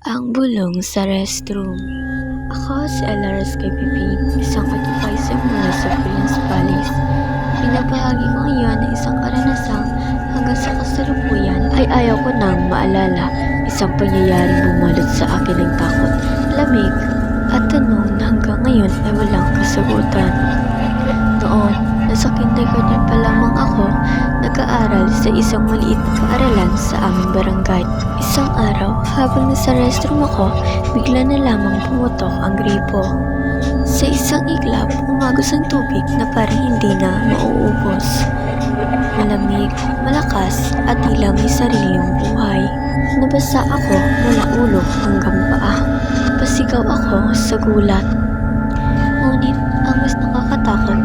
Ang bulong sa restroom. Ako si LRS KPP, isang advisor mula sa Queen's Palace. Pinabahagi ko ngayon na isang karanasang hanggang sa kasalukuyan ay ayaw ko nang maalala. Isang pangyayaring bumalot sa akin ng takot, lamig, at tanong na hanggang ngayon ay walang kasagutan. Noon, nasa kindergarten pa lamang ako, nag-aaral sa isang maliit na paaralan sa aming barangay. Isang araw, habang nasa restroom ako, bigla na lamang pumutok ang gripo. Sa isang iglap, umagos ang tubig na parang hindi na mauubos. Malamig, malakas, at tila may sariling buhay. Nabasa ako mula ulo hanggang paa. Pasigaw ako sa gulat. Ngunit ang mas nakakatakot,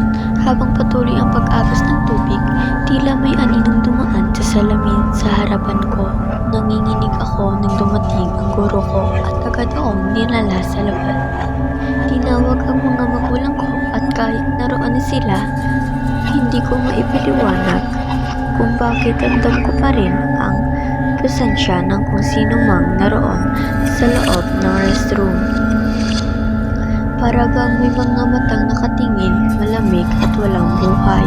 habang patuloy ang pag-agos ng tubig, tila may aninong dumaan sa salamin sa harapan ko. Nanginginig ako nang dumating ang guro ko at agad akong dinala sa labas. Tinawag ang mga magulang ko at kahit naroon na sila, hindi ko maipaliwanag kung bakit ramdam ko pa rin ang presensya ng kung sino mang naroon sa loob ng restroom. Para bang may mga matang nakatingin, malamig at walang buhay.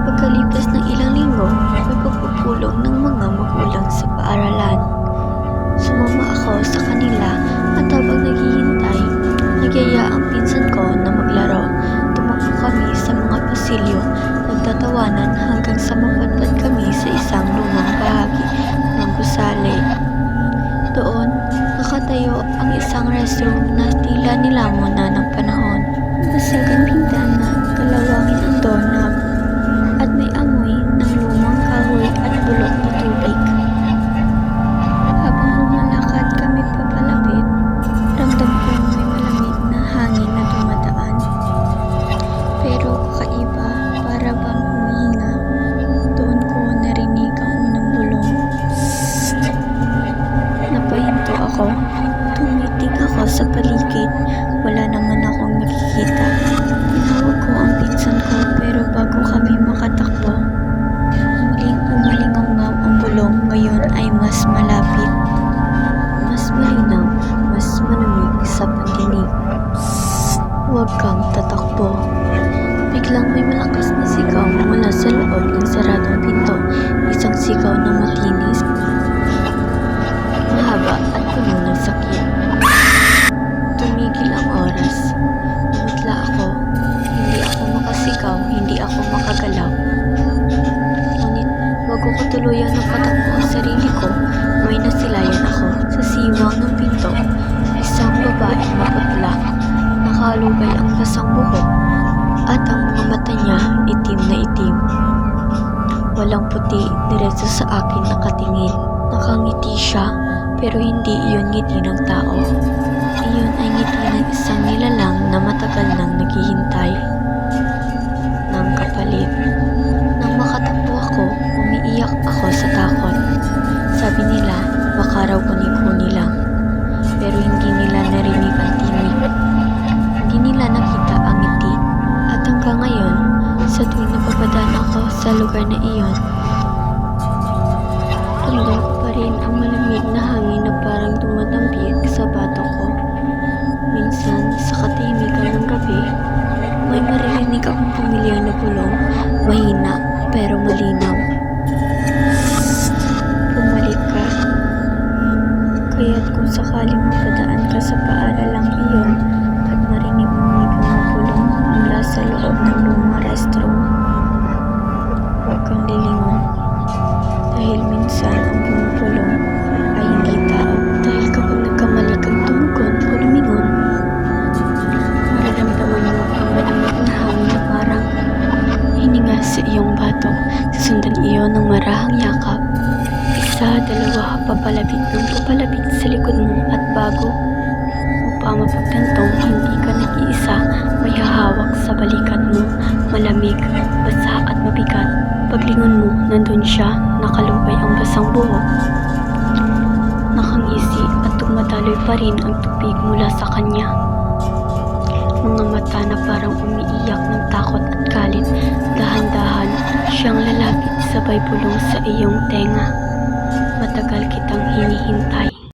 Pagkalipas ng ilang linggo, may pagpupulong ng mga magulang sa paaralan. Sumama ako sa kanila at habang naghihintay, nagyaya ang pinsan ko na maglaro. Tumakbo kami sa mga pasilyo, nagtatawanan hanggang sa mapadpad kami sa isang lumang bahagi ng gusali. Doon, nakatayo ang isang restroom na tila nilamon na ng panahon. Basag ang bintana, kalawangin ang doorknob, at may amoy ng lumang kahoy at bulok na tubig. Habang lumalakad kami papalapit, ramdam ko may malamig na hangin na dumadaan. Pero kakaiba, para bang humihinga. Doon ko narinig ang unang bulong. Napahinto ako. Tumitig ako sa paligid. Wala naman akong nakikita. Tinawag ko ang pinsan ko pero bago kami makatakbo, muling umalingaw ang bulong. Ngayon ay mas malapit. Mas malinaw, mas malamig sa pandinig. Huwag kang tatakbo. Biglang may malakas na sigaw mula sa loob ng saradong pinto. Isang sigaw na matinis, mahaba at puno ng sakit. Tumigil ang oras. Namutla ako. Hindi ako makasigaw, hindi ako makagalaw. Ngunit bago ko tuluyang napatakbo ang sarili ko, may nasilayan ako. Sa siwang ng pinto, isang babae maputla. Nakalugay ang basang buhok at ang mga mata niya itim na itim. Walang puti, diretso sa akin nakatingin. Nakangiti siya, pero hindi iyon ngiti ng tao. Iyon ay ngiti ng isang nilalang na matagal nang naghihintay ng kapalit. Nang makatakbo ako, umiiyak ako sa takot. Sabi nila, baka raw kuni-kuni lang. Pero hindi nila narinig ang tinig. Hindi nila nakita ang ngiti. At hanggang ngayon, sa tuwing napapadaan ako sa lugar na iyon, ramdam ko pa rin ang malamig na hangin na parang dumadampig sa bato ko. Minsan, sa katahimikan ng gabi, may maririnig akong pamilyar na bulong, mahina pero malinaw. Bumalik ka. Kaya't kung sakaling mapadaan ka sa paaralang iyon at marinig mo may bumubulong mula sa loob ng lumang restroom, huwag kang lilingon. Dahil minsan ang bumubulong ay hindi tao. Dahil kapag nagkamali kang tumugon o lumingon, mararamdaman mo ang malamig na hangin na parang hininga sa iyong bato. Susundan iyon ng marahang yakap. Isa, dalawa, papalapit ng papalapit sa likod mo at bago mo pa mapagtantong hindi ka nag-iisa, may hahawak sa balikat mo, malamig, basa at mabigat. Paglingon mo, nandun siya, nakalubay ang basang buhok. Nakangisi at tumataloy pa rin ang tubig mula sa kanya. Mga mata na parang umiiyak ng takot at galit. Dahan-dahan siyang lalapit sabay bulong sa iyong tenga. Matagal kitang hinihintay.